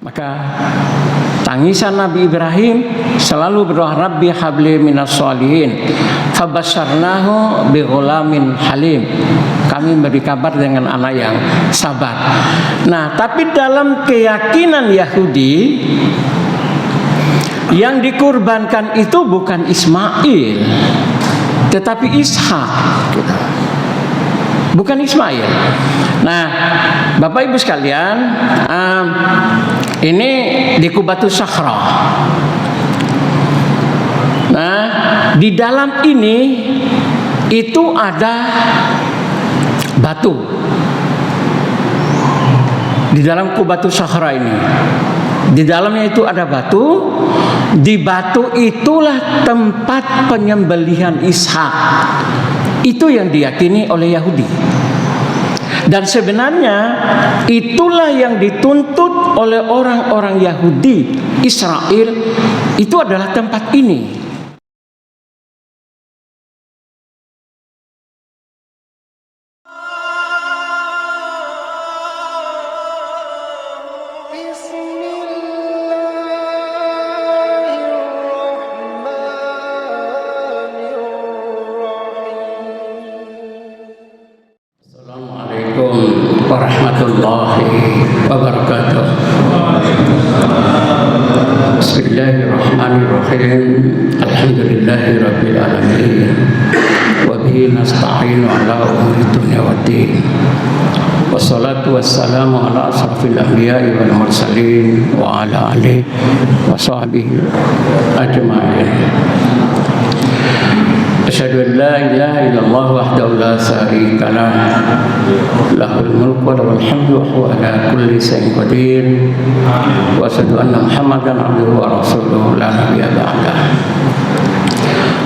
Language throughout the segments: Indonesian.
Maka tangisan Nabi Ibrahim selalu berdoa, Rabbi habli minas sholihin fabasyarnahu bighulamin halim. Kami beri kabar dengan anak yang sabar. Nah, tapi dalam keyakinan Yahudi, yang dikurbankan itu bukan Ismail, tetapi Ishak. Bukan Ismail. Nah, Bapak Ibu sekalian, ini di Qubatus Sakhra. Nah, di dalam ini itu ada batu. Di dalam Qubatus Sakhra ini, di dalamnya itu ada batu. Di batu itulah tempat penyembelihan Ishak. Itu yang diyakini oleh Yahudi. Dan sebenarnya itulah yang dituntut oleh orang-orang Yahudi Israel, itu adalah tempat ini. Warahmatullahi wabarakatuh. Bismillahirrahmanirrahim. Alhamdulillahirabbil alamin. Wa bihi nasta'inu ala umuri dunya waddin. Wassalatu wassalamu ala asrafil anbiya'i wal mursalin wa ala alihi wa sahbihi ajma'in. Asyhadu an la ilaha illallah wahdahu la syarika lah, lahul mulku wa lahul hamdu wa huwa ala kulli syai'in qadir. Wa asyhadu anna Muhammadan abduhu wa rasuluhu la nabiyya ba'dah.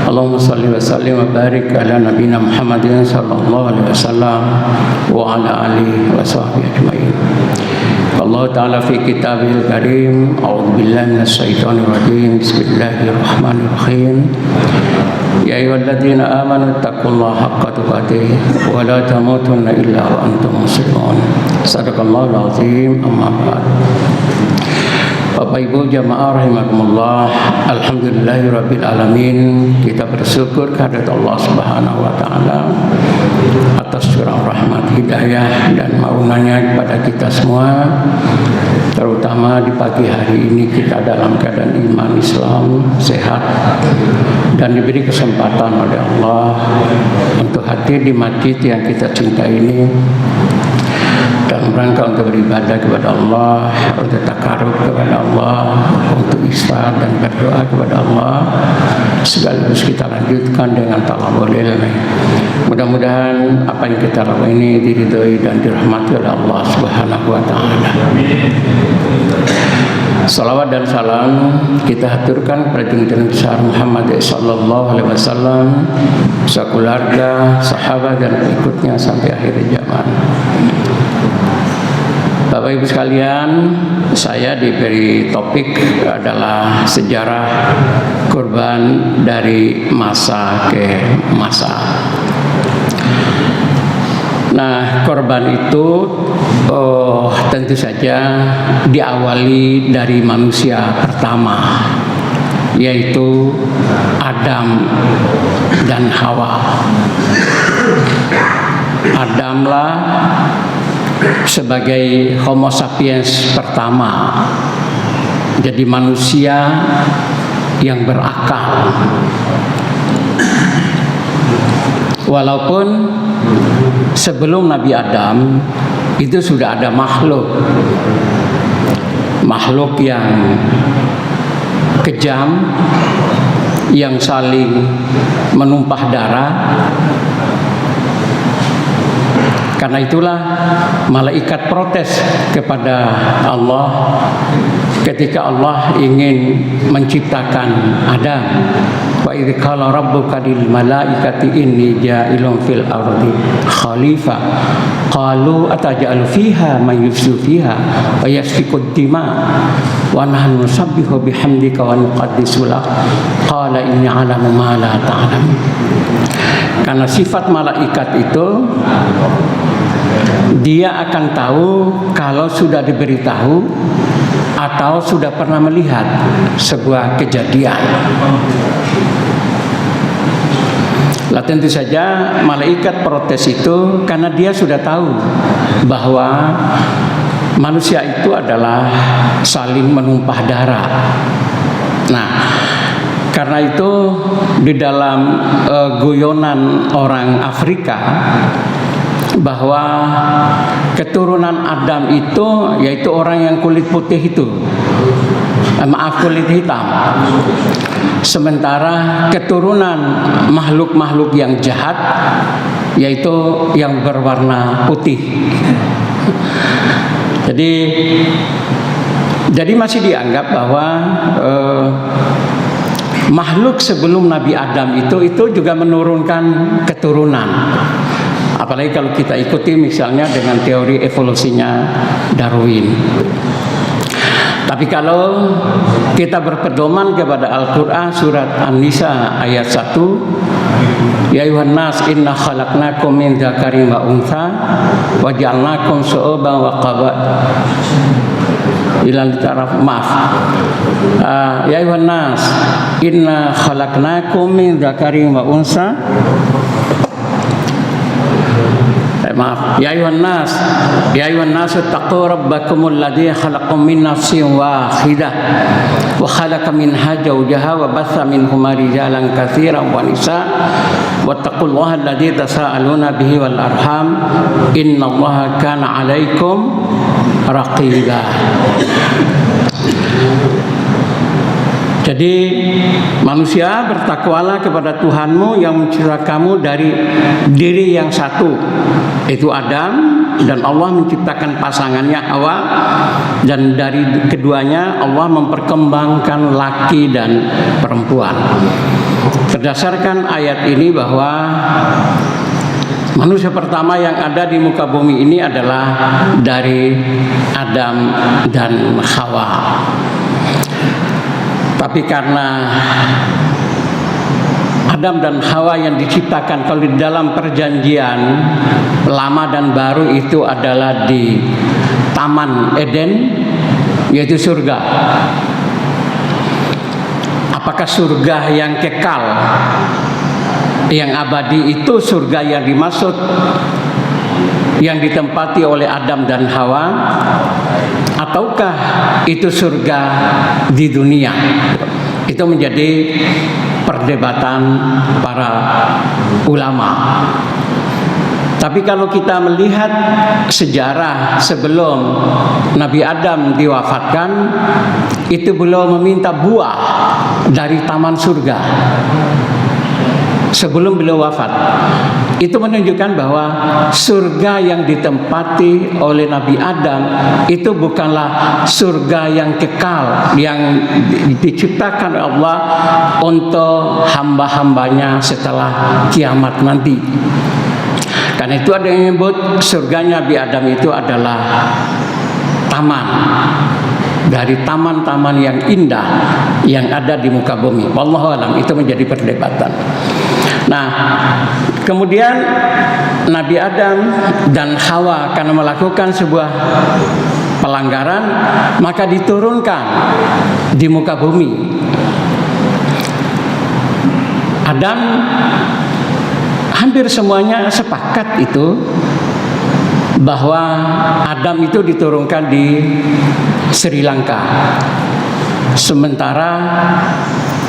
Allahumma shalli wa sallim wa barik ala nabiyyina Muhammadin sallallahu alaihi wasallam wa ala alihi wa sahbihi ajma'in. Allah Ta'ala fi kitabihil karim, a'udzu billahi minasyaitonir rajim, bismillahirrahmanirrahim. Ya ayyuhalladzina amanu taqullaha haqqa tuqatih wa la tamutunna illa wa antum muslimun. Shadaqallahul azim. Amma ba'd. Bapak Ibu jamaah rahimakumullah, alhamdulillahirabbil alamin. Kita bersyukur kehadirat Allah Subhanahu wa taala atas curah rahmat, hidayah dan maunannya kepada kita semua. Terutama di pagi hari ini kita dalam keadaan iman Islam sehat dan diberi kesempatan oleh Allah untuk hadir di masjid yang kita cintai ini dalam rangka untuk beribadah kepada Allah, untuk takarub kepada Allah, untuk istighfar dan berdoa kepada Allah. Sekaligus kita lanjutkan dengan talabul ilmi. Mudah-mudahan apa yang kita lakukan ini diridhoi dan dirahmati oleh Allah Subhanahu wa taala. Salawat dan salam kita haturkan kepada junjungan besar Muhammad sallallahu alaihi wasallam, sekeluarga, sahabat dan pengikutnya sampai akhir zaman. Bapak Ibu sekalian, saya diberi topik adalah sejarah kurban dari masa ke masa. Nah, korban itu tentu saja diawali dari manusia pertama, yaitu Adam dan Hawa. Adamlah sebagai Homo sapiens pertama, jadi manusia yang berakal. Walaupun sebelum Nabi Adam itu sudah ada makhluk yang kejam, yang saling menumpah darah. Karena itulah malaikat protes kepada Allah ketika Allah ingin menciptakan Adam. Wa idz qala rabbuka lil malaikati inni ja'ilun fil ardi khalifah qalu ataj'alu fiha man yufsidu fiha wa yasfiku ad-dima wa nahnu nusabbihu bihamdika wa nuqaddisu lak qala inni a'lamu ma la ta'lamun. Karena sifat malaikat itu dia akan tahu kalau sudah diberitahu atau sudah pernah melihat sebuah kejadian. Lah tentu saja malaikat protes itu karena dia sudah tahu bahwa manusia itu adalah saling menumpah darah. Nah, karena itu di dalam guyonan orang Afrika bahwa keturunan Adam itu yaitu orang yang kulit putih itu, kulit hitam. Sementara keturunan makhluk-makhluk yang jahat yaitu yang berwarna putih. Jadi masih dianggap bahwa makhluk sebelum Nabi Adam itu juga menurunkan keturunan. Apalagi kalau kita ikuti misalnya dengan teori evolusinya Darwin. Tapi kalau kita berpedoman kepada Al-Quran surat An-Nisa ayat 1, ya ayuhan nas inna khalaqnakum min dzakarin wa untha wa ja'alnakum syu'uban wa qabaila ya ayuhan nas inna khalaqnakum min dzakarin wa untha ya ayuhan nas taqu rabbakumul ladzi khalaqakum min nafsin wahidah wa khalaqa minha zawjaha wa batha minhuma rijalan katsiran wa nisaa wattaqullaha alladzi tasaaluna bihi wal arham innallaha kana 'alaikum raqiba. Jadi manusia, bertakwalah kepada Tuhanmu yang menciptakan kamu dari diri yang satu, yaitu Adam, dan Allah menciptakan pasangannya Hawa, dan dari keduanya Allah memperkembangkan laki dan perempuan. Berdasarkan ayat ini bahwa manusia pertama yang ada di muka bumi ini adalah dari Adam dan Hawa. Tapi karena Adam dan Hawa yang diciptakan kalau di dalam perjanjian lama dan baru itu adalah di Taman Eden, yaitu surga. Apakah surga yang kekal, yang abadi itu surga yang dimaksud yang ditempati oleh Adam dan Hawa, ataukah itu surga di dunia? Itu menjadi perdebatan para ulama. Tapi kalau kita melihat sejarah sebelum Nabi Adam diwafatkan, itu beliau meminta buah dari taman surga sebelum beliau wafat. Itu menunjukkan bahwa surga yang ditempati oleh Nabi Adam itu bukanlah surga yang kekal, yang diciptakan oleh Allah untuk hamba-hambanya setelah kiamat nanti. Karena itu ada yang menyebut surganya Nabi Adam itu adalah taman, dari taman-taman yang indah yang ada di muka bumi. Wallahu a'lam, itu menjadi perdebatan. Nah, kemudian Nabi Adam dan Hawa karena melakukan sebuah pelanggaran, maka diturunkan di muka bumi. Adam, hampir semuanya sepakat itu bahwa Adam itu diturunkan di Sri Lanka, sementara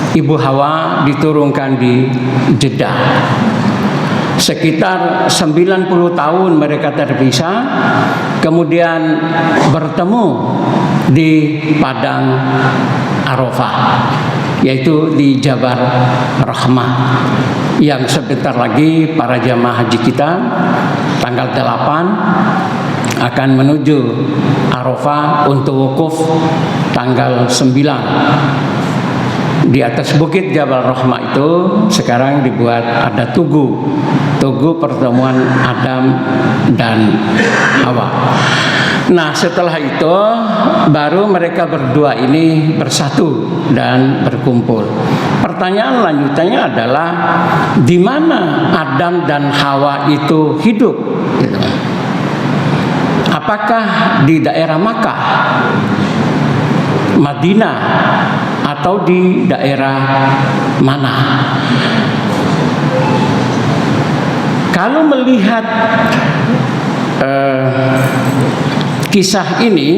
Ibu Hawa diturunkan di Jeddah. Sekitar 90 tahun mereka terpisah, kemudian bertemu di Padang Arafah, yaitu di Jabal Rahmah, yang sebentar lagi para jamaah haji kita tanggal 8 akan menuju Arafah untuk wukuf tanggal 9. Di atas bukit Jabal Rahmah itu sekarang dibuat ada tugu pertemuan Adam dan Hawa. Nah, setelah itu baru mereka berdua ini bersatu dan berkumpul. Pertanyaan lanjutannya adalah di mana Adam dan Hawa itu hidup? Apakah di daerah Makkah? Madinah atau di daerah mana. Kalau melihat kisah ini,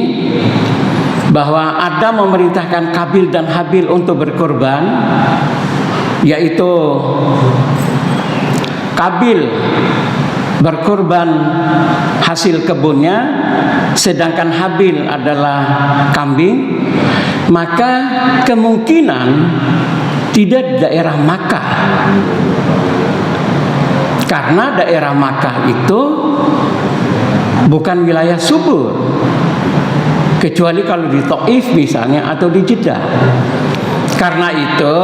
bahwa Adam memerintahkan Kabil dan Habil untuk berkorban, yaitu Kabil berkorban hasil kebunnya, sedangkan Habil adalah kambing, maka kemungkinan tidak di daerah Makkah, karena daerah Makkah itu bukan wilayah subur, kecuali kalau di Taif misalnya atau di Jeddah. Karena itu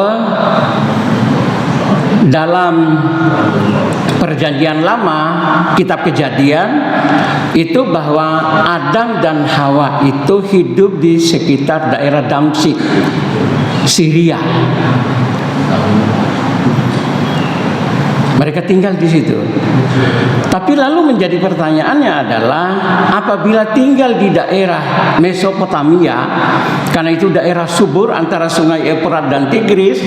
dalam Perjanjian Lama, kitab Kejadian, itu bahwa Adam dan Hawa itu hidup di sekitar daerah Damsyik, Syria. Mereka tinggal di situ. Tapi lalu menjadi pertanyaannya adalah, apabila tinggal di daerah Mesopotamia, karena itu daerah subur antara Sungai Efrat dan Tigris,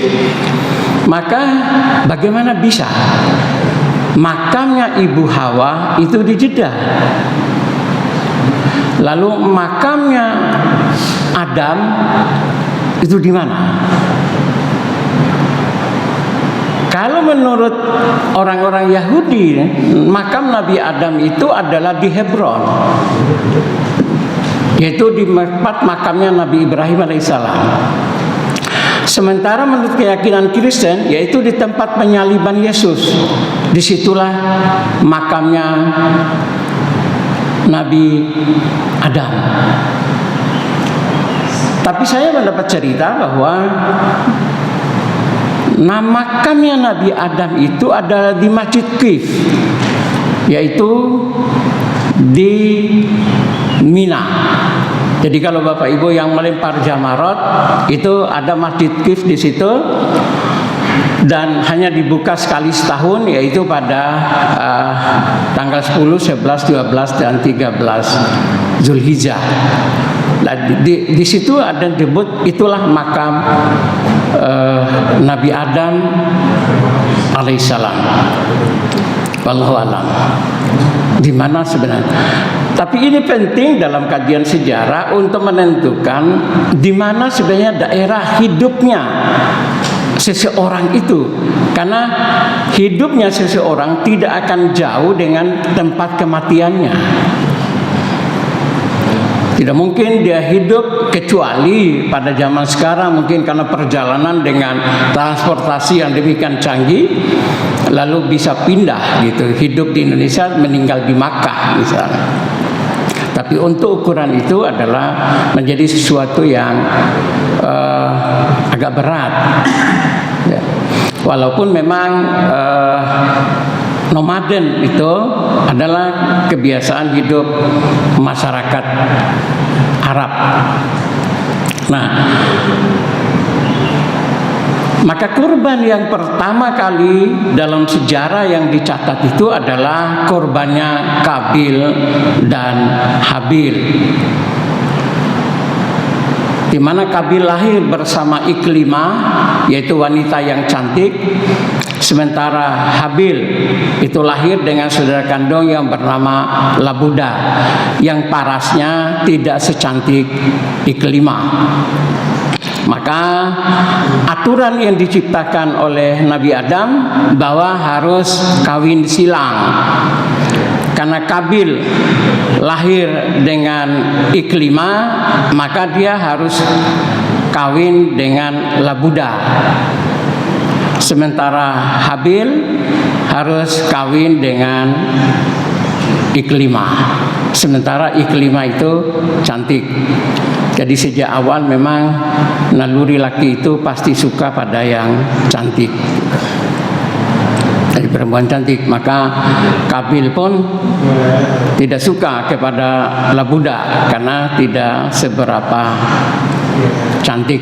maka bagaimana bisa makamnya Ibu Hawa itu di Jeddah, lalu makamnya Adam itu di mana? Kalau menurut orang-orang Yahudi, makam Nabi Adam itu adalah di Hebron, yaitu di tempat makamnya Nabi Ibrahim alaihissalam. Sementara menurut keyakinan Kristen, yaitu di tempat penyaliban Yesus, disitulah makamnya Nabi Adam. Tapi saya mendapat cerita bahwa makamnya Nabi Adam itu adalah di Masjid Qif, yaitu di Mina. Jadi kalau Bapak Ibu yang melempar jamarot, itu ada Masjid Qif di situ, dan hanya dibuka sekali setahun, yaitu pada tanggal 10, 11, 12 dan 13 Zulhijjah. Nah, di situ ada disebut, itulah makam Nabi Adam alaihissalam. Wallahu a'lam. Di mana sebenarnya? Tapi ini penting dalam kajian sejarah untuk menentukan di mana sebenarnya daerah hidupnya seseorang itu, karena hidupnya seseorang tidak akan jauh dengan tempat kematiannya. Tidak mungkin dia hidup, kecuali pada zaman sekarang mungkin karena perjalanan dengan transportasi yang demikian canggih, lalu bisa pindah gitu, hidup di Indonesia, meninggal di Makkah misalnya. Tapi untuk ukuran itu adalah menjadi sesuatu yang agak berat ya. Walaupun memang nomaden itu adalah kebiasaan hidup masyarakat Arab. Nah, maka kurban yang pertama kali dalam sejarah yang dicatat itu adalah kurbannya Kabil dan Habil, di mana Kabil lahir bersama Iklimah, yaitu wanita yang cantik, sementara Habil itu lahir dengan saudara kandung yang bernama Labuda, yang parasnya tidak secantik Iklimah. Maka aturan yang diciptakan oleh Nabi Adam bahwa harus kawin silang, karena Kabil lahir dengan Iklimah, maka dia harus kawin dengan Labuda. Sementara Habil harus kawin dengan Iklimah. Sementara Iklimah itu cantik. Jadi sejak awal memang naluri laki itu pasti suka pada yang cantik. Dari perempuan cantik, maka Kabil pun tidak suka kepada Labuda karena tidak seberapa cantik.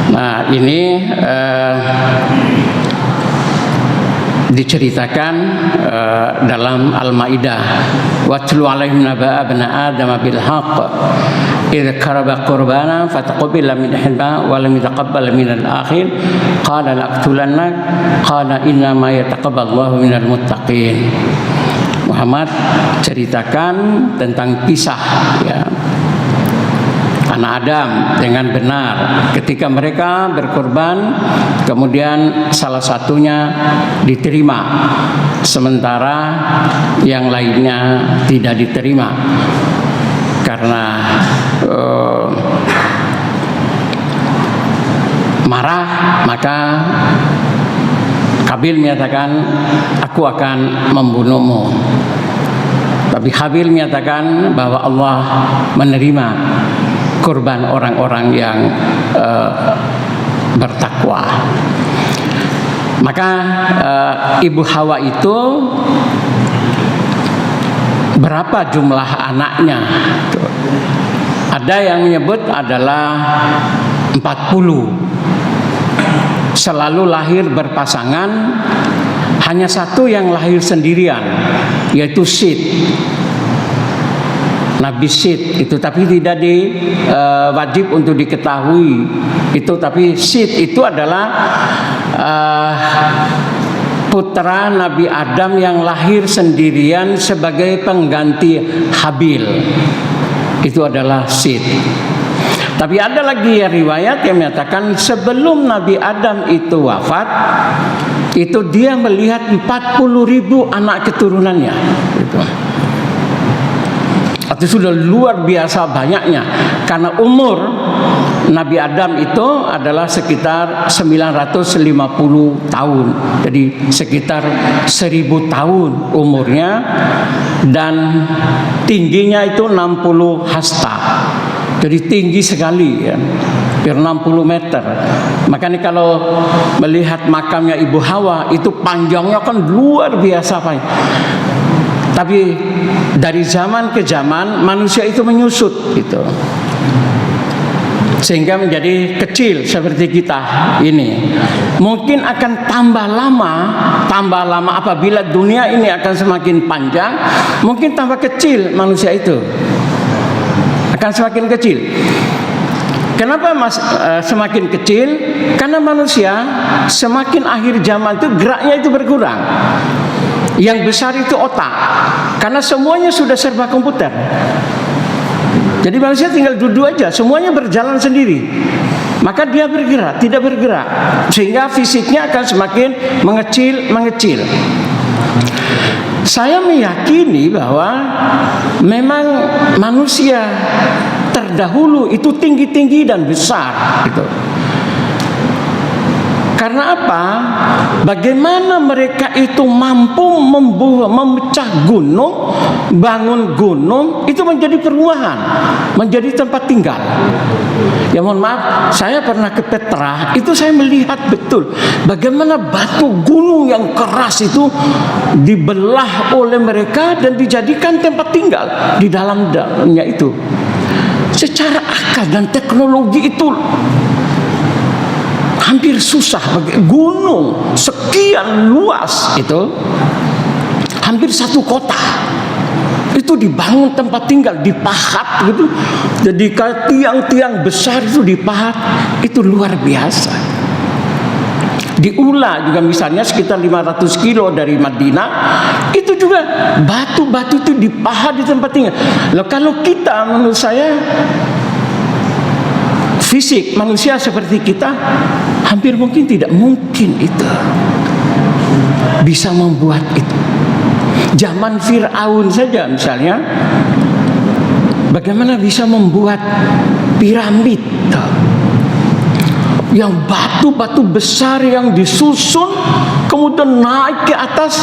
Nah, ini diceritakan dalam Al-Maidah, watlu alaihim naba'a abna Adam bil haqq idza qaraba qurbana fataqabbala min ihda wa lam yataqabbal min al-akhir qala laqtulannak qala inna ma yataqabbalallahu minal muttaqin. Muhammad ceritakan tentang kisah ya anak Adam dengan benar ketika mereka berkorban, kemudian salah satunya diterima sementara yang lainnya tidak diterima karena marah. Maka Kabil menyatakan, aku akan membunuhmu. Tapi Habil menyatakan bahwa Allah menerima kurban orang-orang yang bertakwa. Maka Ibu Hawa itu berapa jumlah anaknya? Ada yang menyebut adalah 40. Selalu lahir berpasangan, hanya satu yang lahir sendirian, yaitu Sid, Nabi Sid itu, tapi tidak wajib untuk diketahui itu. Tapi Sid itu adalah putra Nabi Adam yang lahir sendirian sebagai pengganti Habil. Itu adalah Sid. Tapi ada lagi riwayat yang menyatakan sebelum Nabi Adam itu wafat, itu dia melihat 40.000 anak keturunannya. Itu sudah luar biasa banyaknya, karena umur Nabi Adam itu adalah sekitar 950 tahun. Jadi sekitar 1000 tahun umurnya, dan tingginya itu 60 hasta. Jadi tinggi sekali ya, hampir 60 meter. Makanya kalau melihat makamnya Ibu Hawa itu panjangnya kan luar biasa Pak. Tapi dari zaman ke zaman manusia itu menyusut gitu, sehingga menjadi kecil seperti kita ini. Mungkin akan tambah lama apabila dunia ini akan semakin panjang, mungkin tambah kecil manusia itu. Akan semakin kecil. Kenapa semakin kecil? Karena manusia semakin akhir zaman itu geraknya itu berkurang. Yang besar itu otak, karena semuanya sudah serba komputer. Jadi manusia tinggal duduk aja, semuanya berjalan sendiri. Maka dia bergerak, tidak bergerak, sehingga fisiknya akan semakin mengecil. Saya meyakini bahwa memang manusia terdahulu itu tinggi-tinggi dan besar gitu. Karena apa? Bagaimana mereka itu mampu memecah gunung, bangun gunung itu menjadi perumahan, menjadi tempat tinggal. Ya mohon maaf, saya pernah ke Petra, itu saya melihat betul bagaimana batu gunung yang keras itu dibelah oleh mereka dan dijadikan tempat tinggal di dalamnya itu. Secara akal dan teknologi itu hampir susah bagi gunung sekian luas itu, hampir satu kota itu dibangun tempat tinggal, dipahat gitu. Jadi tiang-tiang besar itu dipahat, itu luar biasa. Di Ula juga misalnya sekitar 500 kilo dari Madinah, itu juga batu-batu itu dipahat di tempat tinggal. Loh, kalau kita, menurut saya fisik manusia seperti kita, hampir mungkin tidak mungkin itu bisa membuat itu. Zaman Fir'aun saja misalnya, bagaimana bisa membuat piramid yang batu-batu besar yang disusun kemudian naik ke atas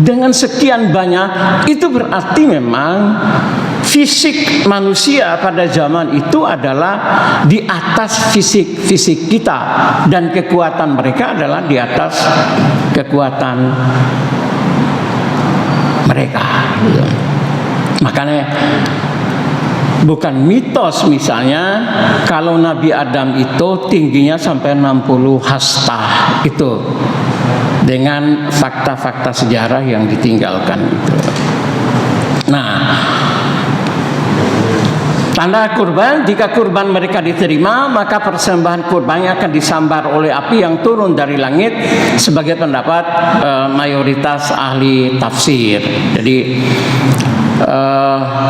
dengan sekian banyak. Itu berarti memang fisik manusia pada zaman itu adalah di atas fisik kita, dan kekuatan mereka adalah di atas kekuatan mereka. Makanya bukan mitos misalnya kalau Nabi Adam itu tingginya sampai 60 hasta itu. dengan fakta-fakta sejarah yang ditinggalkan itu. Nah, tanda kurban, jika kurban mereka diterima, maka persembahan kurbannya akan disambar oleh api yang turun dari langit, sebagai pendapat mayoritas ahli tafsir. Jadi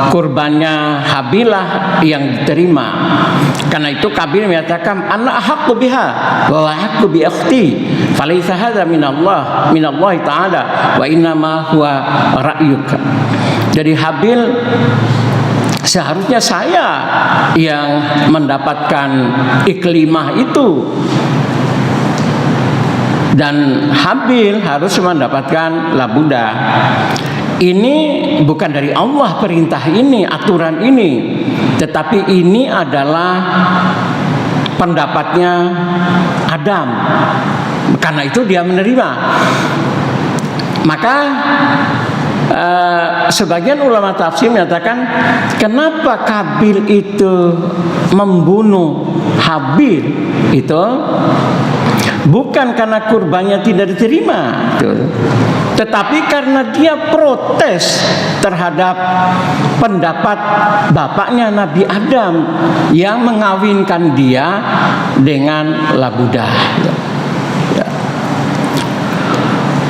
kurbannya Habilah yang diterima. Karena itu Kabil menyatakan, ana ahaqqu biha wa ahaqqu bi akhti, falaysa hadza minallahi ta'ala wa innama huwa ra'yuka. Jadi Habil, seharusnya saya yang mendapatkan iklimah itu, dan Habil harus mendapatkan labuda. Ini bukan dari Allah perintah ini, aturan ini, tetapi ini adalah pendapatnya Adam. Karena itu dia menerima. Maka sebagian ulama tafsir menyatakan, kenapa Kabil itu membunuh Habil itu bukan karena kurbannya tidak diterima, tetapi karena dia protes terhadap pendapat bapaknya Nabi Adam yang mengawinkan dia dengan labudah. Ya.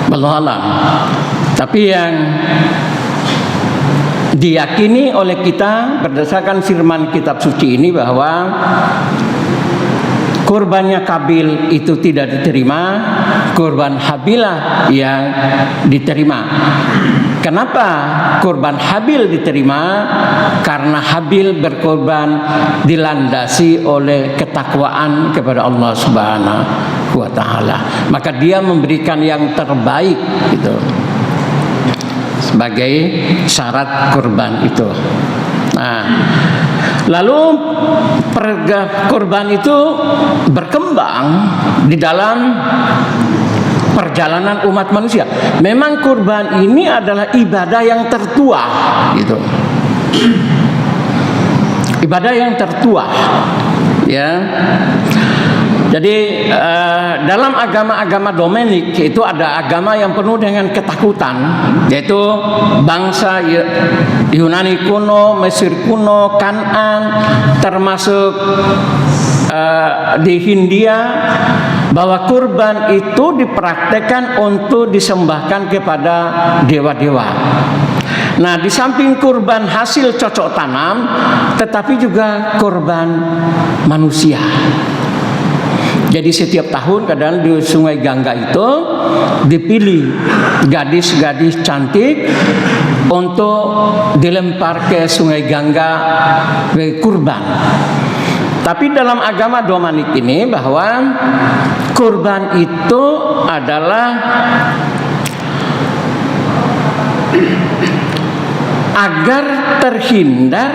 Wallahu a'lam. Tapi yang diyakini oleh kita berdasarkan firman kitab suci ini, bahwa kurbannya Kabil itu tidak diterima, kurban Habilah yang diterima. Kenapa kurban Habil diterima? Karena Habil berkorban dilandasi oleh ketakwaan kepada Allah Subhanahu wa Ta'ala. Maka dia memberikan yang terbaik gitu sebagai syarat kurban itu. Nah, lalu kurban itu berkembang di dalam perjalanan umat manusia. Memang kurban ini adalah ibadah yang tertua, gitu. Ibadah yang tertua, ya. Jadi dalam agama-agama Dominik itu ada agama yang penuh dengan ketakutan, yaitu bangsa Yunani kuno, Mesir kuno, Kan'an, termasuk di Hindia, bahwa kurban itu dipraktekkan untuk disembahkan kepada dewa-dewa. Nah, di samping kurban hasil cocok tanam, tetapi juga kurban manusia. Jadi setiap tahun kadang di Sungai Gangga itu dipilih gadis-gadis cantik untuk dilempar ke Sungai Gangga sebagai kurban. Tapi dalam agama Dominik ini, bahwa kurban itu adalah agar terhindar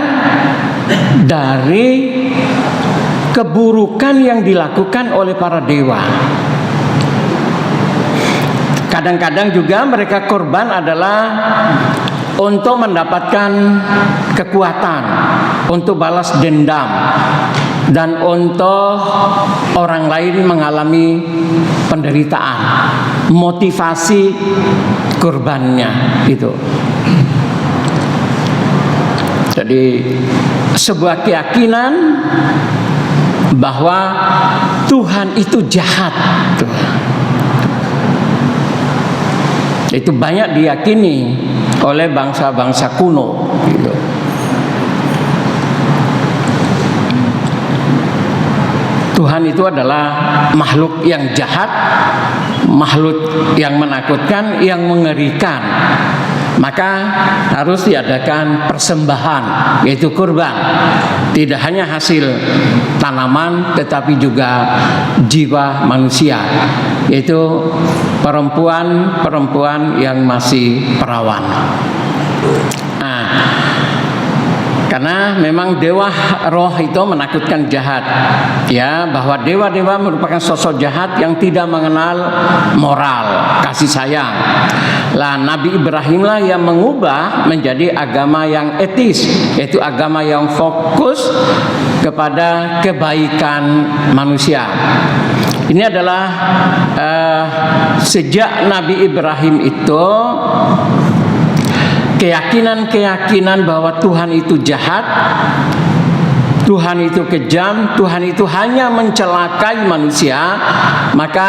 dari keburukan yang dilakukan oleh para dewa. Kadang-kadang juga mereka korban adalah untuk mendapatkan kekuatan, untuk balas dendam, dan untuk orang lain mengalami penderitaan. Motivasi kurbannya itu. Jadi sebuah keyakinan bahwa Tuhan itu jahat. Itu banyak diyakini oleh bangsa-bangsa kuno, gitu. Tuhan itu adalah makhluk yang jahat, makhluk yang menakutkan, yang mengerikan. Maka harus diadakan persembahan, yaitu kurban. Tidak hanya hasil tanaman, tetapi juga jiwa manusia, yaitu perempuan-perempuan yang masih perawan. Nah, karena memang dewa roh itu menakutkan jahat, ya, bahwa dewa-dewa merupakan sosok jahat yang tidak mengenal moral, kasih sayang. Lah, Nabi Ibrahim lah yang mengubah menjadi agama yang etis, yaitu agama yang fokus kepada kebaikan manusia. Ini adalah sejak Nabi Ibrahim itu keyakinan bahwa Tuhan itu jahat, Tuhan itu kejam, Tuhan itu hanya mencelakai manusia. Maka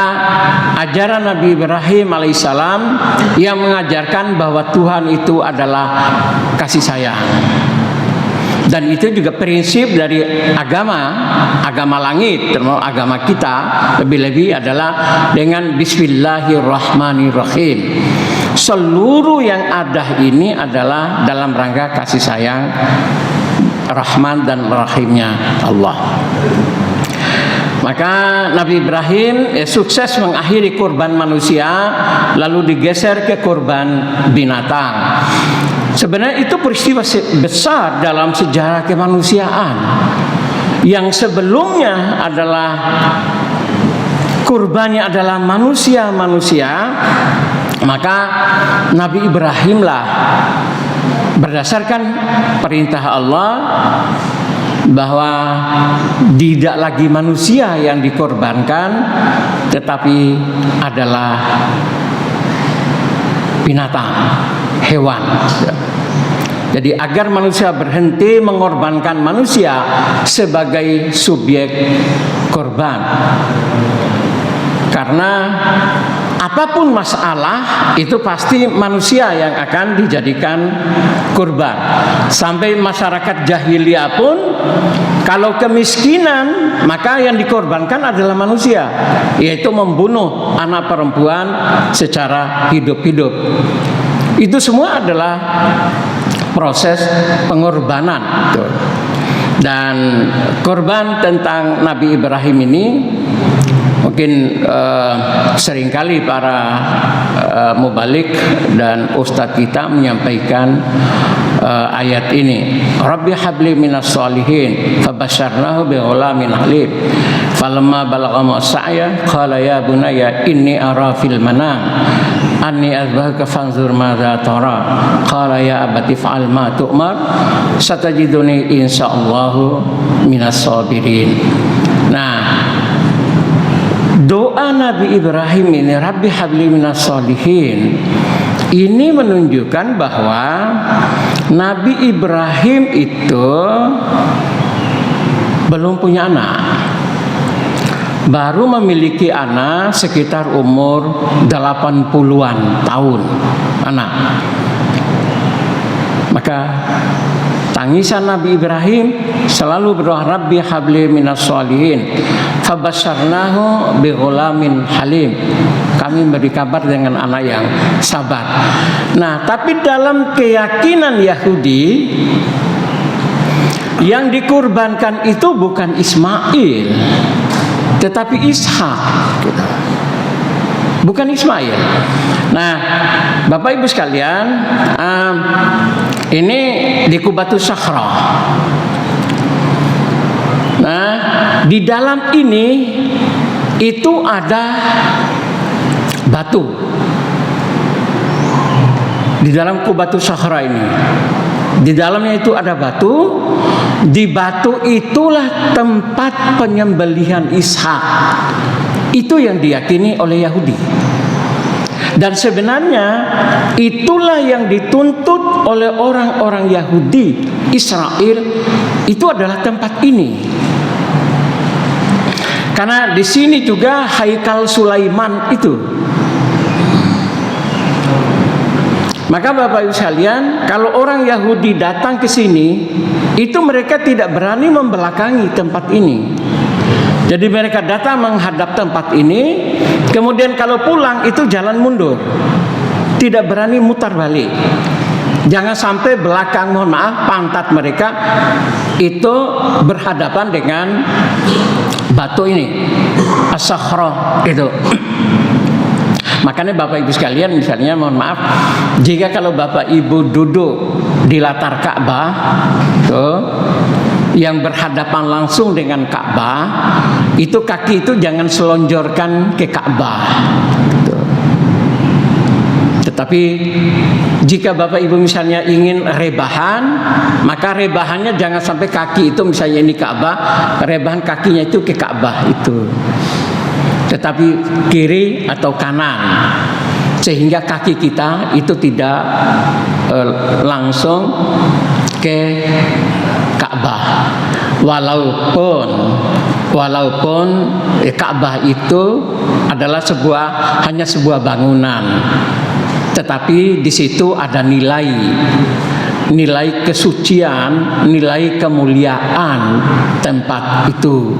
ajaran Nabi Ibrahim alaihissalam yang mengajarkan bahwa Tuhan itu adalah kasih sayang. Dan itu juga prinsip dari agama langit, termasuk agama kita, lebih-lebih adalah dengan Bismillahirrahmanirrahim. Seluruh yang ada ini adalah dalam rangka kasih sayang Rahman dan Rahimnya Allah. Maka Nabi Ibrahim sukses mengakhiri kurban manusia, lalu digeser ke kurban binatang. Sebenarnya itu peristiwa besar dalam sejarah kemanusiaan. Yang sebelumnya adalah kurbannya adalah manusia-manusia, maka Nabi Ibrahim lah berdasarkan perintah Allah bahwa tidak lagi manusia yang dikorbankan, tetapi adalah binatang, hewan. Jadi agar manusia berhenti mengorbankan manusia sebagai subjek korban. Karena apapun masalah itu pasti manusia yang akan dijadikan kurban. Sampai masyarakat jahiliyah pun kalau kemiskinan maka yang dikorbankan adalah manusia, yaitu membunuh anak perempuan secara hidup-hidup. Itu semua adalah proses pengorbanan. Dan korban tentang Nabi Ibrahim ini mungkin seringkali para mubalik dan ustadz kita menyampaikan ayat ini. Rabbi habli minas sholihin fabasyarnahu bighulamin halim falamma balagha ma'saya qala ya bunayya inni ara fil manam anni azbahaka fanzur madza tara qala ya abati fa'al ma tu'mar satajiduni insyaallahu minas sabirin. Nah, doa Nabi Ibrahim ini Rabbi habli minas sholihin ini menunjukkan bahwa Nabi Ibrahim itu belum punya anak, baru memiliki anak sekitar umur 80-an tahun anak. Maka tangisan Nabi Ibrahim selalu berdoa Rabbi habli minas sholihin fabasyarnahu bighulamin halim. Kami beri kabar dengan anak yang sabar. Nah, tapi dalam keyakinan Yahudi yang dikurbankan itu bukan Ismail, tetapi Ishak. Bukan Ismail. Nah, Bapak Ibu sekalian, ini di Qubatus Sakhra. Nah, di dalam ini itu ada batu. Di dalam Qubatus Sakhra ini, di dalamnya itu ada batu. Di batu itulah tempat penyembelihan Ishak. Itu yang diyakini oleh Yahudi. Dan sebenarnya itulah yang dituntut oleh orang-orang Yahudi Israel, itu adalah tempat ini. Karena di sini juga Haikal Sulaiman itu. Maka Bapak Ibu sekalian, kalau orang Yahudi datang ke sini, itu mereka tidak berani membelakangi tempat ini. Jadi mereka datang menghadap tempat ini, kemudian kalau pulang itu jalan mundur, tidak berani mutar balik. Jangan sampai belakang, mohon maaf, pantat mereka itu berhadapan dengan batu ini, as-sakhra itu. Makanya Bapak Ibu sekalian, misalnya mohon maaf, jika kalau Bapak Ibu duduk di latar Ka'bah tuh, yang berhadapan langsung dengan Ka'bah, itu kaki itu jangan selonjorkan ke Ka'bah. Tetapi jika Bapak Ibu misalnya ingin rebahan, maka rebahannya jangan sampai kaki itu, misalnya ini Ka'bah, rebahan kakinya itu ke Ka'bah itu. tetapi kiri atau kanan, sehingga kaki kita itu tidak langsung ke Ka'bah. Walaupun Ka'bah itu adalah hanya sebuah bangunan, tetapi di situ ada nilai kesucian, nilai kemuliaan tempat itu.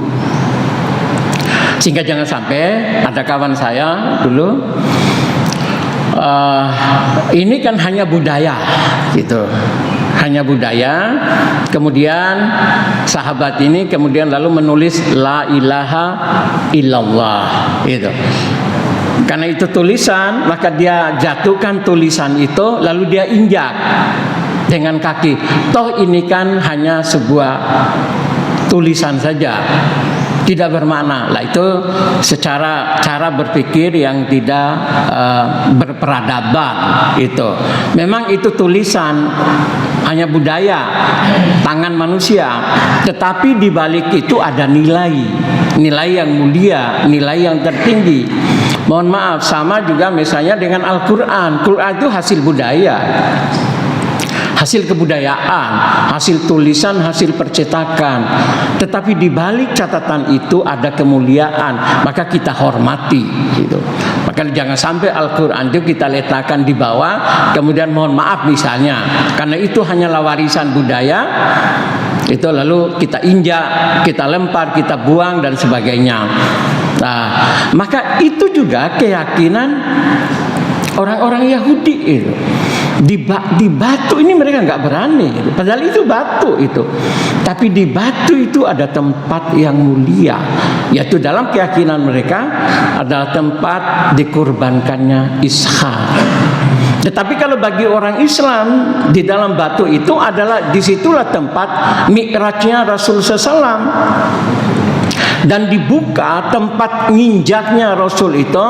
Sehingga jangan sampai ada kawan saya dulu, ini kan hanya budaya gitu, hanya budaya. Kemudian sahabat ini kemudian lalu menulis la ilaha illallah gitu. Karena itu tulisan, maka dia jatuhkan tulisan itu lalu dia injak dengan kaki. Toh ini kan hanya sebuah tulisan saja, tidak bermakna. Lah itu secara cara berpikir yang tidak berperadaban itu. Memang itu tulisan hanya budaya tangan manusia, tetapi di balik itu ada nilai yang mulia, nilai yang tertinggi. Mohon maaf, sama juga misalnya dengan Al-Quran. Quran itu hasil budaya, hasil kebudayaan, hasil tulisan, hasil percetakan. Tetapi di balik catatan itu ada kemuliaan, maka kita hormati gitu. Maka jangan sampai Al-Quran itu kita letakkan di bawah, kemudian mohon maaf misalnya, karena itu hanyalah warisan budaya, itu lalu kita injak, kita lempar, kita buang dan sebagainya. Nah, maka itu juga keyakinan orang-orang Yahudi itu. Di batu ini mereka nggak berani, padahal itu batu itu. Tapi di batu itu ada tempat yang mulia, yaitu dalam keyakinan mereka adalah tempat dikurbankannya Ishak. Tetapi kalau bagi orang Islam, di dalam batu itu adalah disitulah tempat mi'rajnya Rasul SAW. Dan dibuka tempat nginjaknya Rasul itu,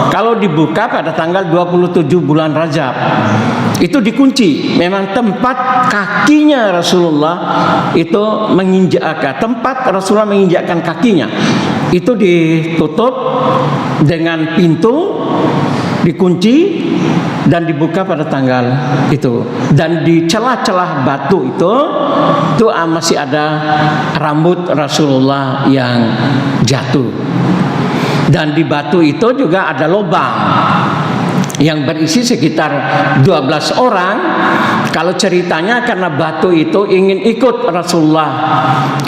kalau dibuka pada tanggal 27 bulan Rajab, itu dikunci. Memang tempat kakinya Rasulullah itu menginjak, tempat Rasulullah menginjakkan kakinya itu ditutup dengan pintu, dikunci dan dibuka pada tanggal itu. Dan di celah-celah batu itu masih ada rambut Rasulullah yang jatuh. Dan di batu itu juga ada lubang yang berisi sekitar 12 orang. Kalau ceritanya karena batu itu ingin ikut Rasulullah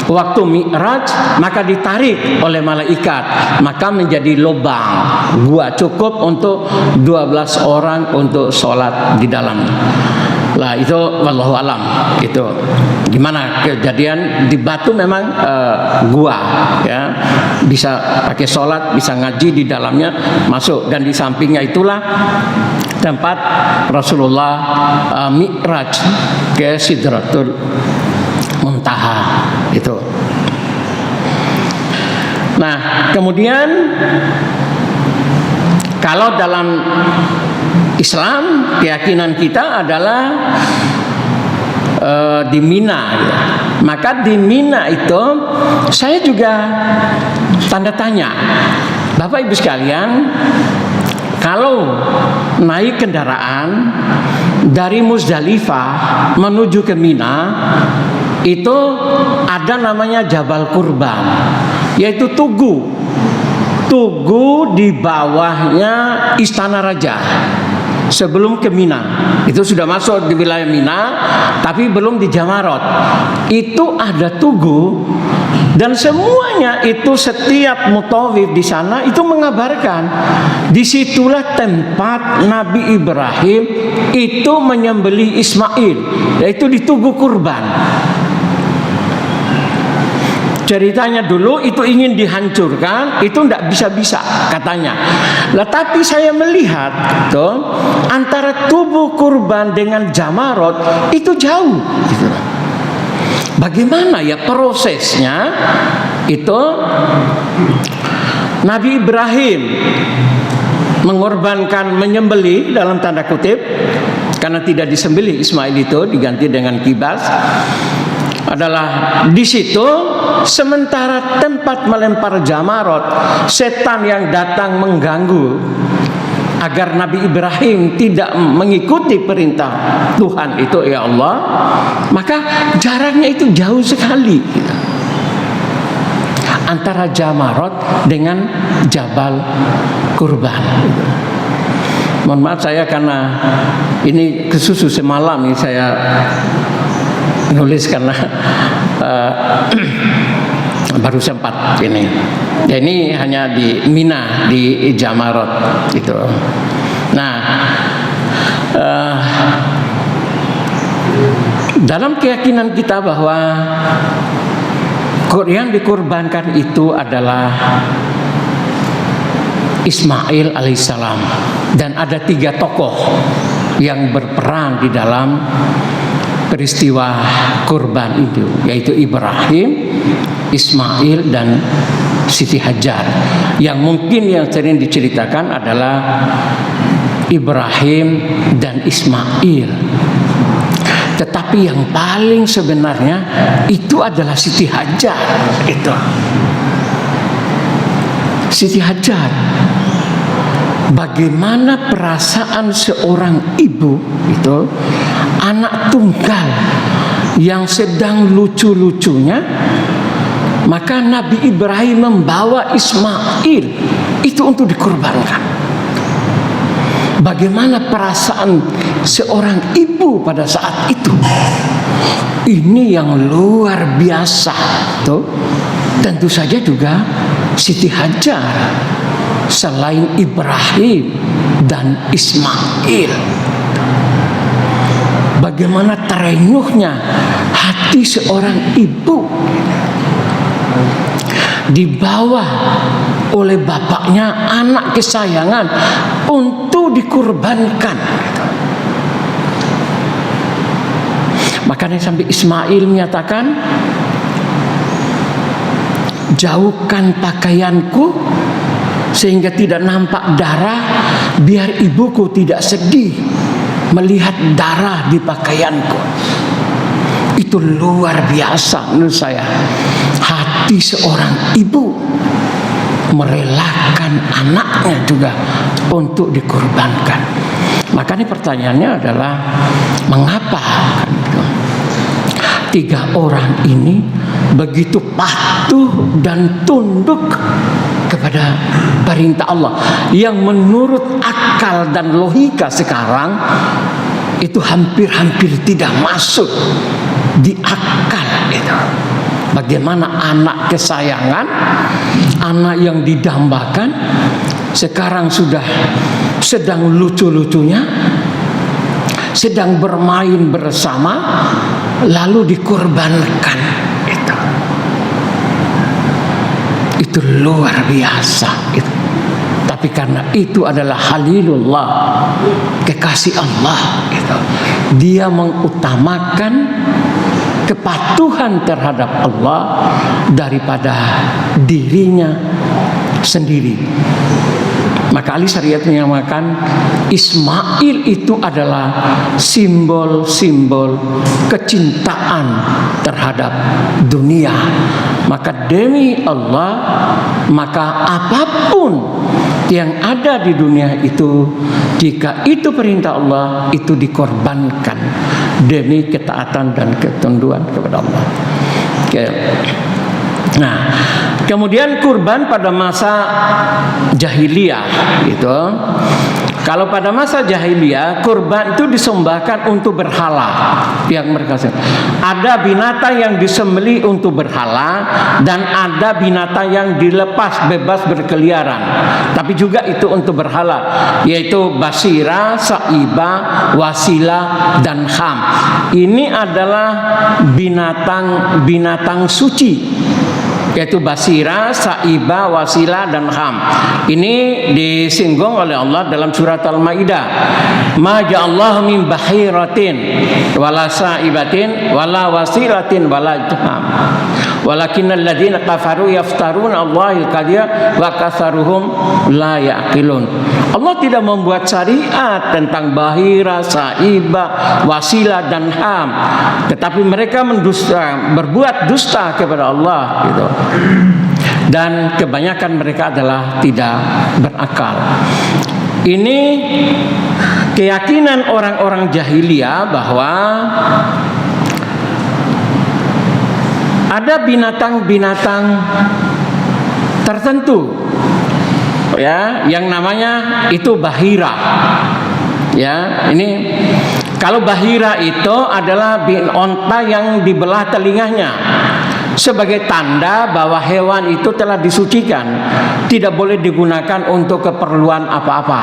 waktu Mi'raj, maka ditarik oleh malaikat, maka menjadi lubang gua cukup untuk 12 orang untuk sholat di dalam. Lah itu wallahu alam itu gimana kejadian di batu. Memang gua ya, bisa pakai sholat, bisa ngaji di dalamnya masuk, dan di sampingnya itulah tempat Rasulullah Mi'raj ke Sidratul Muntaha itu. Nah, kemudian kalau dalam Islam keyakinan kita adalah di Mina ya. Maka di Mina itu saya juga tanda tanya, Bapak Ibu sekalian, kalau naik kendaraan dari Muzdalifah menuju ke Mina, itu ada namanya Jabal Kurban, yaitu tugu di bawahnya Istana Raja. Sebelum ke Mina, itu sudah masuk di wilayah Mina, tapi belum di Jamarot. Itu ada tugu, dan semuanya itu setiap mutawif di sana itu mengabarkan, disitulah tempat Nabi Ibrahim itu menyembelih Ismail, yaitu di tugu kurban. Ceritanya dulu itu ingin dihancurkan, itu tidak bisa-bisa katanya. Lah tapi saya melihat tuh antara tubuh kurban dengan Jamarot itu jauh gitu. Bagaimana ya prosesnya itu? Nabi Ibrahim mengorbankan, menyembelih dalam tanda kutip, karena tidak disembelih Ismail itu, diganti dengan kibas. adalah di situ sementara tempat melempar jamarot, setan yang datang mengganggu agar Nabi Ibrahim tidak mengikuti perintah Tuhan itu, ya Allah, maka jaraknya itu jauh sekali antara jamarot dengan Jabal Kurban. Mohon maaf saya karena ini kesusu semalam ini saya nulis karena baru sempat ini. Ya, ini hanya di Mina, di Jamarot gitu. Nah, dalam keyakinan kita bahwa yang dikorbankan itu adalah Ismail alaihissalam, dan ada 3 tokoh yang berperan di dalam peristiwa kurban itu, yaitu Ibrahim, Ismail, dan Siti Hajar. Yang mungkin yang sering diceritakan adalah Ibrahim dan Ismail, tetapi yang paling sebenarnya itu adalah Siti Hajar. Itu Siti Hajar. Bagaimana perasaan seorang ibu itu, anak tunggal yang sedang lucu-lucunya, maka Nabi Ibrahim membawa Ismail itu untuk dikorbankan. Bagaimana perasaan seorang ibu pada saat itu? Ini yang luar biasa tuh. Tentu saja juga Siti Hajar selain Ibrahim dan Ismail. Bagaimana terenyuhnya hati seorang ibu dibawa oleh bapaknya, anak kesayangan, untuk dikurbankan. Makanya sampai Ismail menyatakan, jauhkan pakaianku sehingga tidak nampak darah, biar ibuku tidak sedih melihat darah di pakaianku. Itu luar biasa menurut saya, hati seorang ibu merelakan anaknya juga untuk dikorbankan. Makanya pertanyaannya adalah, mengapa 3 orang ini begitu patuh dan tunduk kepada perintah Allah yang menurut akal dan logika sekarang itu hampir-hampir tidak masuk di akal itu. Bagaimana anak kesayangan, anak yang didambakan, sekarang sudah sedang lucu-lucunya, sedang bermain bersama, lalu dikorbankan. Itu luar biasa itu. Tapi karena itu adalah Halilullah, kekasih Allah gitu, dia mengutamakan kepatuhan terhadap Allah daripada dirinya sendiri. Maka ahli syariat menyamakan Ismail itu adalah simbol-simbol kecintaan terhadap dunia. Maka demi Allah, maka apapun yang ada di dunia itu, jika itu perintah Allah, itu dikorbankan demi ketaatan dan ketunduan kepada Allah. Oke. Nah, kemudian kurban pada masa jahiliyah itu, kalau pada masa jahiliyah kurban itu disembahkan untuk berhala. Yang mereka ada binatang yang disembelih untuk berhala, dan ada binatang yang dilepas bebas berkeliaran, tapi juga itu untuk berhala, yaitu basira, saibah, wasilah, dan ham. Ini adalah binatang suci, yaitu basira, saibah, wasilah, dan ham. Ini disinggung oleh Allah dalam surat Al-Maidah. Ma ja'allahu min bahiratin wala saibatin wala wasilatin wala ham walakinnal ladzina kafaru yaftaruna 'Allahil kadhiba wa kasaruhum la yaqilun. Allah tidak membuat syariat tentang bahira, saibah, wasilah dan ham, tetapi mereka berbuat dusta kepada Allah gitu. Dan kebanyakan mereka adalah tidak berakal. Ini keyakinan orang-orang jahiliyah bahwa ada binatang-binatang tertentu ya yang namanya itu bahira. Ya, ini kalau bahira itu adalah onta yang dibelah telinganya sebagai tanda bahwa hewan itu telah disucikan, tidak boleh digunakan untuk keperluan apa-apa.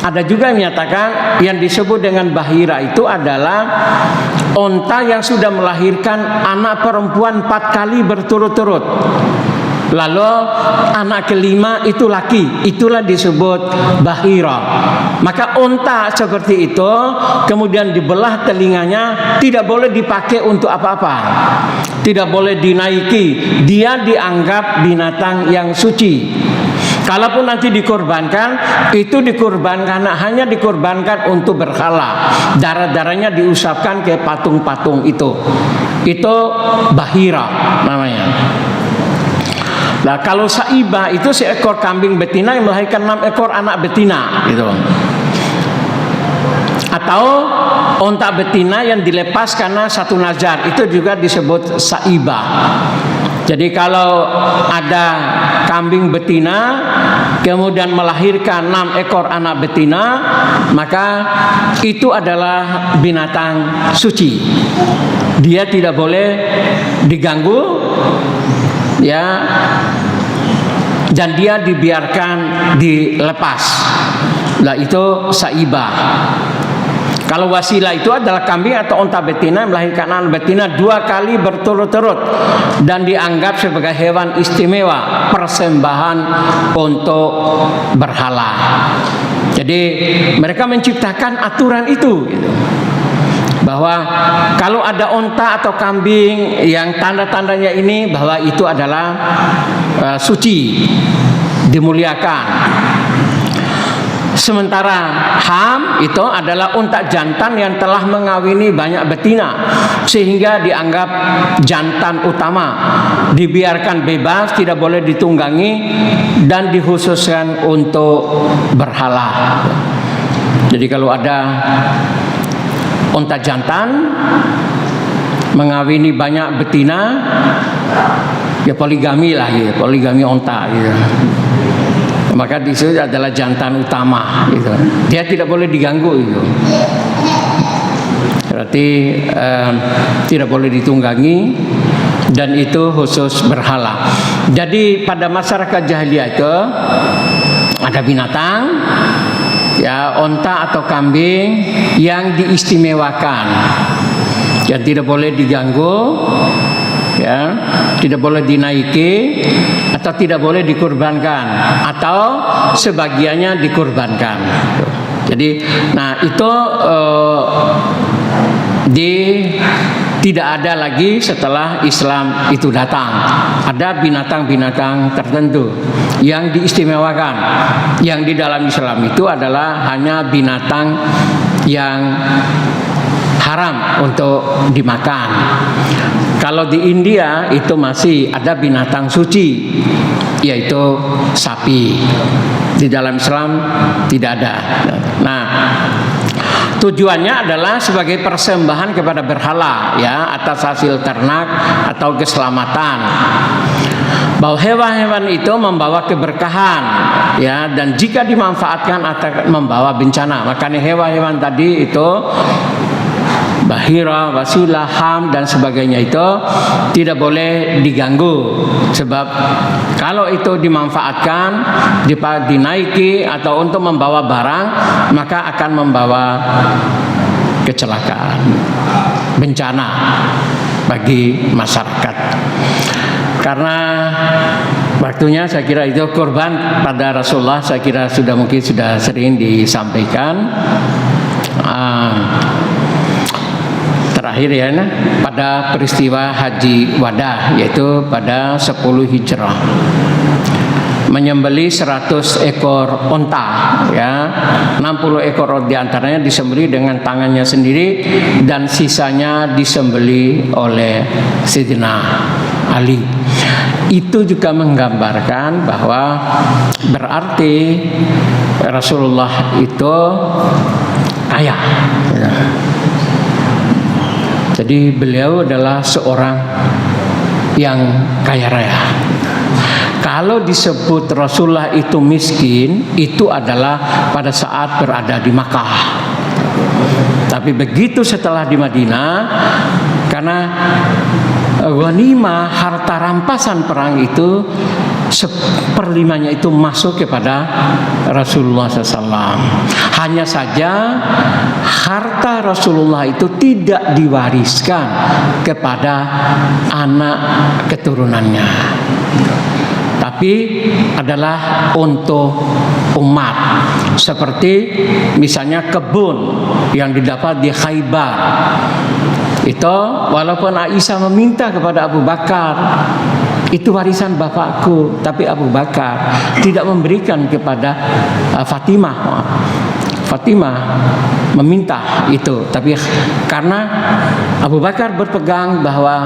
Ada juga yang menyatakan yang disebut dengan bahira itu adalah onta yang sudah melahirkan anak perempuan 4 kali berturut-turut. Lalu anak kelima itu laki, itulah disebut bahira. Maka onta seperti itu kemudian dibelah telinganya, tidak boleh dipakai untuk apa-apa, tidak boleh dinaiki, dia dianggap binatang yang suci. Kalaupun nanti dikorbankan, itu dikorbankan hanya dikorbankan untuk berhala, darah-darahnya diusapkan ke patung-patung itu bahira namanya. Nah, kalau saibah itu seekor kambing betina yang melahirkan 6 ekor anak betina gitu. Atau onta betina yang dilepas karena satu nazar, itu juga disebut saibah. Jadi kalau ada kambing betina kemudian melahirkan 6 ekor anak betina, maka itu adalah binatang suci. Dia tidak boleh diganggu ya, dan dia dibiarkan dilepas. Nah, itu saibah. Kalau wasilah itu adalah kambing atau onta betina yang melahirkan anak betina 2 kali berturut-turut dan dianggap sebagai hewan istimewa, persembahan untuk berhala. Jadi mereka menciptakan aturan itu gitu. Bahwa kalau ada onta atau kambing yang tanda-tandanya ini, bahwa itu adalah suci, dimuliakan. Sementara ham itu adalah unta jantan yang telah mengawini banyak betina sehingga dianggap jantan utama, dibiarkan bebas, tidak boleh ditunggangi dan dikhususkan untuk berhala. Jadi kalau ada unta jantan mengawini banyak betina, ya poligami lah ya, poligami unta gitu. Maka disitu adalah jantan utama gitu. Dia tidak boleh diganggu itu. Berarti tidak boleh ditunggangi dan itu khusus berhala. Jadi pada masyarakat jahiliyah itu ada binatang ya, onta atau kambing yang diistimewakan, yang tidak boleh diganggu, ya, tidak boleh dinaiki atau tidak boleh dikurbankan atau sebagiannya dikurbankan. Jadi, nah itu tidak ada lagi setelah Islam itu datang. Ada binatang-binatang tertentu yang diistimewakan. Yang di dalam Islam itu adalah hanya binatang yang haram untuk dimakan. Kalau di India itu masih ada binatang suci, yaitu sapi. Di dalam Islam tidak ada. Nah, tujuannya adalah sebagai persembahan kepada berhala ya, atas hasil ternak atau keselamatan. Bahwa hewan-hewan itu membawa keberkahan ya, dan jika dimanfaatkan akan membawa bencana. Makanya hewan-hewan tadi itu bahira, wasilah, ham dan sebagainya itu tidak boleh diganggu, sebab kalau itu dimanfaatkan, dinaiki atau untuk membawa barang, maka akan membawa kecelakaan, bencana bagi masyarakat. Karena waktunya saya kira itu kurban pada Rasulullah, saya kira mungkin sudah sering disampaikan. Terakhir terakhir ya, pada peristiwa Haji Wada, yaitu pada 10 Hijrah, menyembeli 100 ekor onta ya, 60 ekor diantaranya disembeli dengan tangannya sendiri dan sisanya disembeli oleh Sayyidina Ali. Itu juga menggambarkan bahwa berarti Rasulullah itu kaya ya. Jadi beliau adalah seorang yang kaya raya. Kalau disebut Rasulullah itu miskin, itu adalah pada saat berada di Makkah. Tapi begitu setelah di Madinah, karena ghanimah, harta rampasan perang itu 1/5 itu masuk kepada Rasulullah SAW. Hanya saja harta Rasulullah itu tidak diwariskan kepada anak keturunannya, tapi adalah untuk umat. Seperti misalnya kebun yang didapat di Khaybar, itu walaupun Aisyah meminta kepada Abu Bakar, itu warisan bapakku, tapi Abu Bakar tidak memberikan kepada Fatimah. Fatimah meminta itu, tapi karena Abu Bakar berpegang bahwa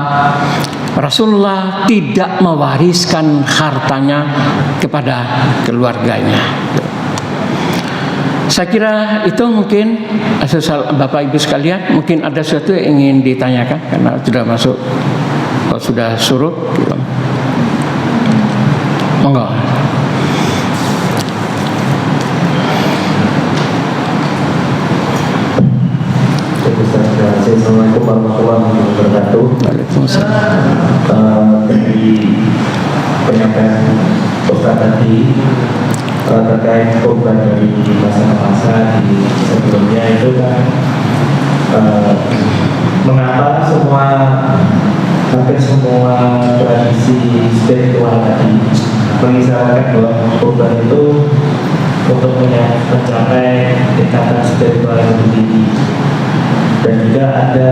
Rasulullah tidak mewariskan hartanya kepada keluarganya. Saya kira itu mungkin Bapak Ibu sekalian, mungkin ada sesuatu yang ingin ditanyakan karena sudah masuk, sudah surut gitu. Monggo. Assalamualaikum warahmatullahi wabarakatuh. Waalaikumsalam. Dari penyampaian Ustaz tadi terkait korban dari masa-masa di sebelumnya itu kan, mengapa hampir semua tradisi spiritual tadi mengisyaratkan bahwa korban itu untuk mencapai tingkatan spiritual yang lebih tinggi, dan juga ada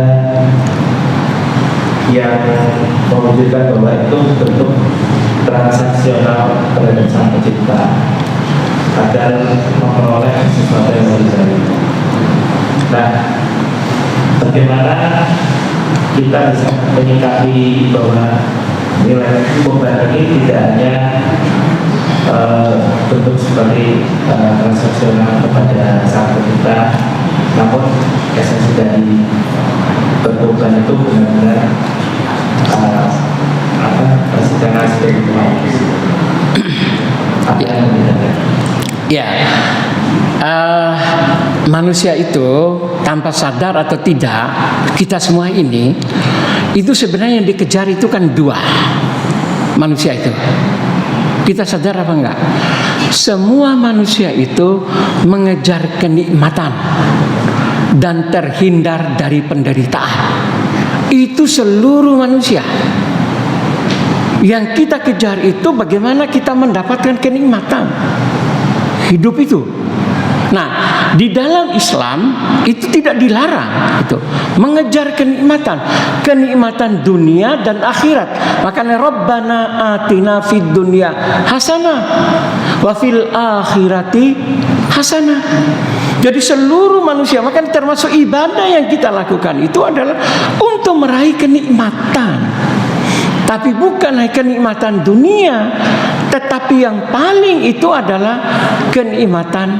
yang mewujudkan bahwa itu bentuk transaksional terhadap Sang Pencipta agar memperoleh sesuatu yang lebih baik. Nah, bagaimana kita bisa menyikapi bahwa nilai korban ini tidak hanya bentuk sebagai transaksional kepada Sang Pencipta, namun esensi dari berkorban itu benar-benar secara spiritual. Apa yang membedakan? Ya, manusia itu tanpa sadar atau tidak, kita semua ini itu sebenarnya yang dikejar itu kan dua manusia itu. Kita sadar apa enggak? Semua manusia itu mengejar kenikmatan dan terhindar dari penderitaan. Itu seluruh manusia. Yang kita kejar itu bagaimana kita mendapatkan kenikmatan hidup itu. Nah, di dalam Islam itu tidak dilarang itu mengejar kenikmatan dunia dan akhirat. Makanya Rabbana atina fid dunya hasanah wa fil akhirati hasanah. Jadi seluruh manusia, makanya termasuk ibadah yang kita lakukan itu adalah untuk meraih kenikmatan. Tapi bukan hanya kenikmatan dunia, tetapi yang paling itu adalah kenikmatan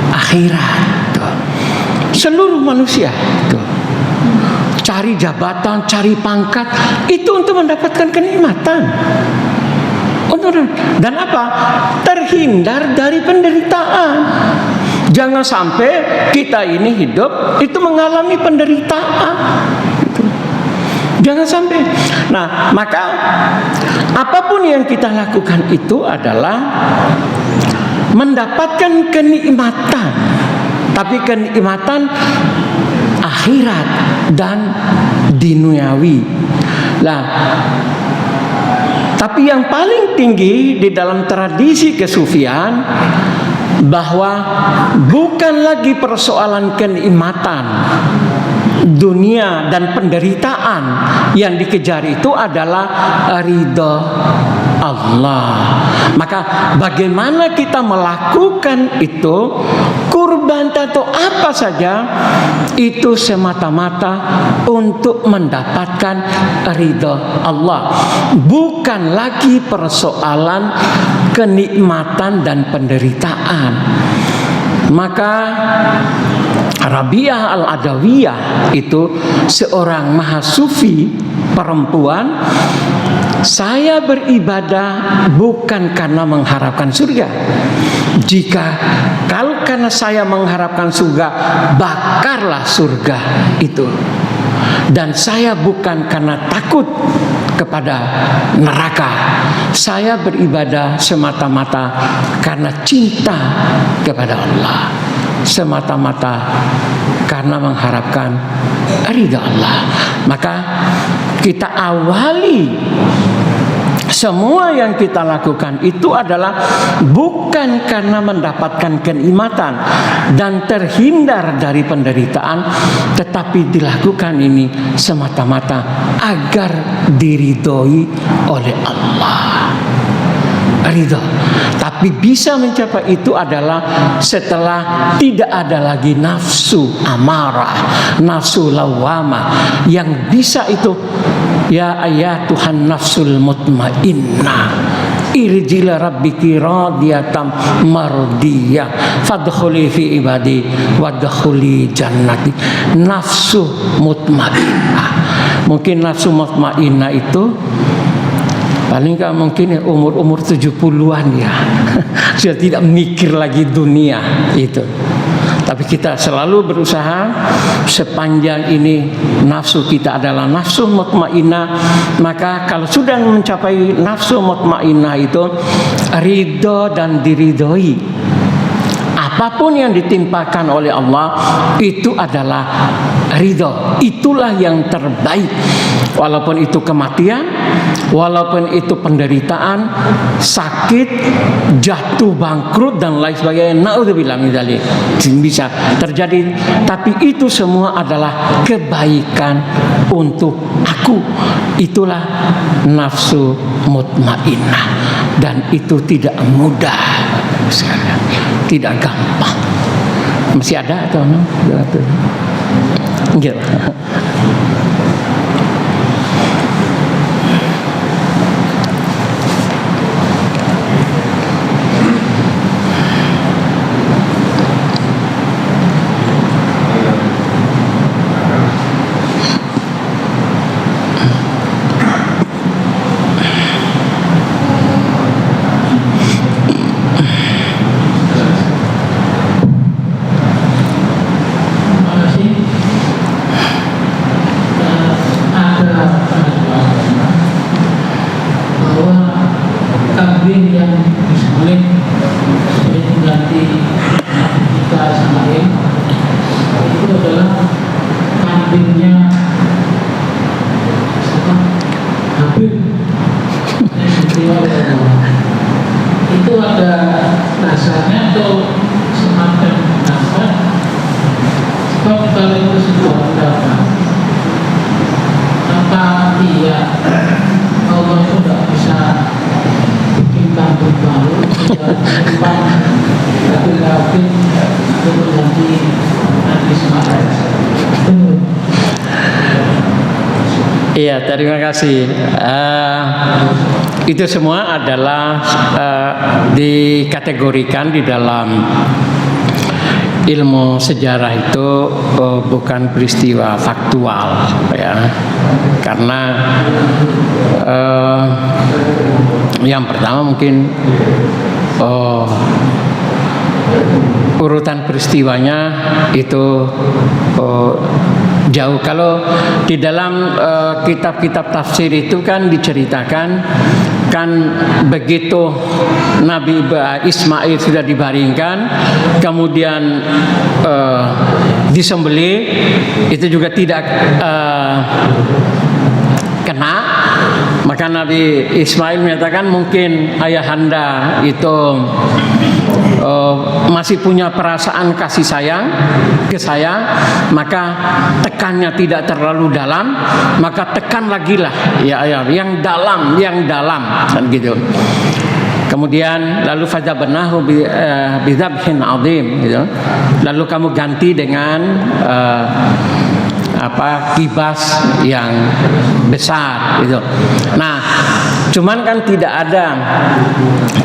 akhirat. Seluruh manusia itu cari jabatan, cari pangkat, itu untuk mendapatkan kenikmatan. Dan apa? Terhindar dari penderitaan. Jangan sampai kita ini hidup itu mengalami penderitaan. Jangan sampai. Nah, maka apapun yang kita lakukan itu adalah mendapatkan kenikmatan, tapi kenikmatan akhirat dan duniawi. Nah, tapi yang paling tinggi di dalam tradisi kesufian bahwa bukan lagi persoalan kenikmatan, dunia dan penderitaan, yang dikejar itu adalah ridha Allah. Maka bagaimana kita melakukan itu, kurban atau apa saja, itu semata-mata untuk mendapatkan ridha Allah, bukan lagi persoalan kenikmatan dan penderitaan. Maka Rabi'ah Al-Adawiyah itu seorang mahasufi perempuan. Saya beribadah bukan karena mengharapkan surga. Kalau karena saya mengharapkan surga, bakarlah surga itu. Dan saya bukan karena takut kepada neraka. Saya beribadah semata-mata karena cinta kepada Allah, semata-mata karena mengharapkan ridha Allah. Maka kita awali semua yang kita lakukan itu adalah bukan karena mendapatkan kenikmatan dan terhindar dari penderitaan, tetapi dilakukan ini semata-mata agar diridhoi oleh Allah. Ridho. Tapi bisa mencapai itu adalah setelah tidak ada lagi nafsu amarah, nafsu lawamah, yang bisa itu, ya ayatuhan nafsul mutmainnah, irjila rabbiki radiyatan mardiyah fadkhuli fi ibadi wadkhuli jannati. Nafsu mutmainnah. Mungkin nafsu mutmainnah itu paling nggak mungkin ya umur 70-an ya. Sudah tidak mikir lagi dunia itu. Tapi kita selalu berusaha, sepanjang ini nafsu kita adalah nafsu mutmainnah, maka kalau sudah mencapai nafsu mutmainnah itu ridho dan diridhoi. Apapun yang ditimpakan oleh Allah itu adalah ridho. Itulah yang terbaik. Walaupun itu kematian, walaupun itu penderitaan, sakit, jatuh, bangkrut dan lain sebagainya, naudzubillah min dzalik, bisa terjadi. Tapi itu semua adalah kebaikan untuk aku. Itulah nafsu mutmainnah, dan itu tidak mudah sekarang, tidak gampang. Masih ada atau enggak? Itu ada dasarnya atau semacam dasar? Sebab kalau itu sebuah pendapat, apa iya Allah sudah bisa bikin kampung baru, depan tapi itu menjadi Nabi Ismail? Iya, terima kasih. Itu semua adalah dikategorikan di dalam ilmu sejarah itu bukan peristiwa faktual, ya. Karena yang pertama mungkin urutan peristiwanya itu jauh. Kalau di dalam kitab-kitab tafsir itu kan diceritakan, kan begitu Nabi Ismail sudah dibaringkan, kemudian disembelih, itu juga tidak kena, Maka Nabi Ismail menyatakan mungkin ayahanda itu masih punya perasaan kasih sayang ke saya, maka tekannya tidak terlalu dalam, maka tekan lagi lah ya ayah, yang dalam kan gitu. Kemudian lalu fadzabnahu bidzabhin adzim gitu. Lalu kamu ganti dengan kibas yang besar gitu. Nah, cuman kan tidak ada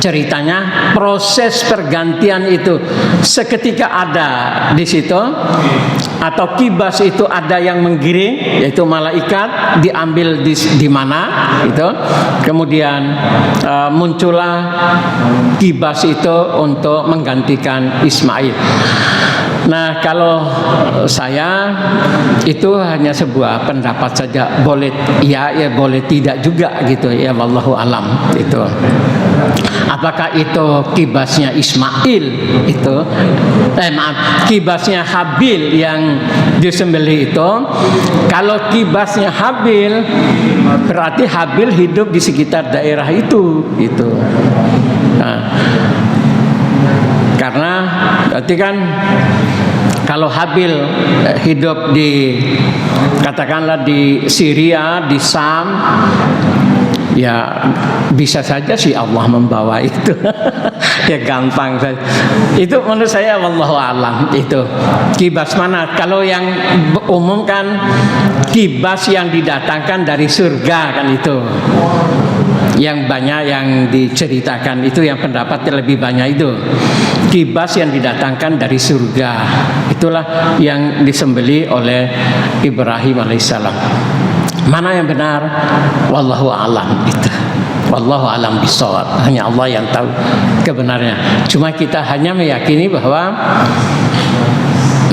ceritanya proses pergantian itu seketika ada di situ, atau kibas itu ada yang menggiring, yaitu malaikat diambil di mana itu, kemudian muncullah kibas itu untuk menggantikan Ismail. Nah, kalau saya itu hanya sebuah pendapat saja, boleh ya boleh tidak juga gitu ya, wallahu alam itu. Apakah itu kibasnya Ismail itu kibasnya Habil yang disembelih itu? Kalau kibasnya Habil berarti Habil hidup di sekitar daerah itu gitu. Nah, karena berarti kan kalau Habil hidup di katakanlah di Syria, di Sam, ya bisa saja sih Allah membawa itu. Ya gampang saja. Itu menurut saya wallahu alam itu. Kibas mana? Kalau yang umum kan kibas yang didatangkan dari surga kan itu. Yang banyak yang diceritakan itu, yang pendapatnya lebih banyak itu kibas yang didatangkan dari surga, itulah yang disembeli oleh Ibrahim alaihissalam. Mana yang benar? Wallahu alam itu. Wallahu alam bishawab. Hanya Allah yang tahu kebenarannya. Cuma kita hanya meyakini bahwa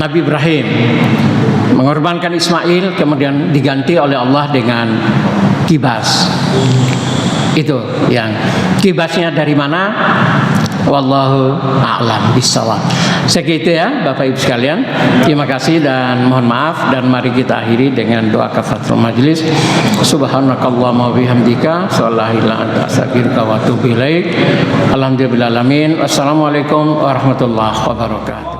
Nabi Ibrahim mengorbankan Ismail, kemudian diganti oleh Allah dengan kibas. Itu yang kibasnya dari mana? Wallahu a'lam bishawab. Segitu ya Bapak Ibu sekalian. Terima kasih dan mohon maaf, dan mari kita akhiri dengan doa kafaratul majelis. Subhanakallahumma wa bihamdika, la ilaha illa anta, astaghfiruka wa atubu ilaik. Alhamdulillahil alamin. Wassalamualaikum warahmatullahi wabarakatuh.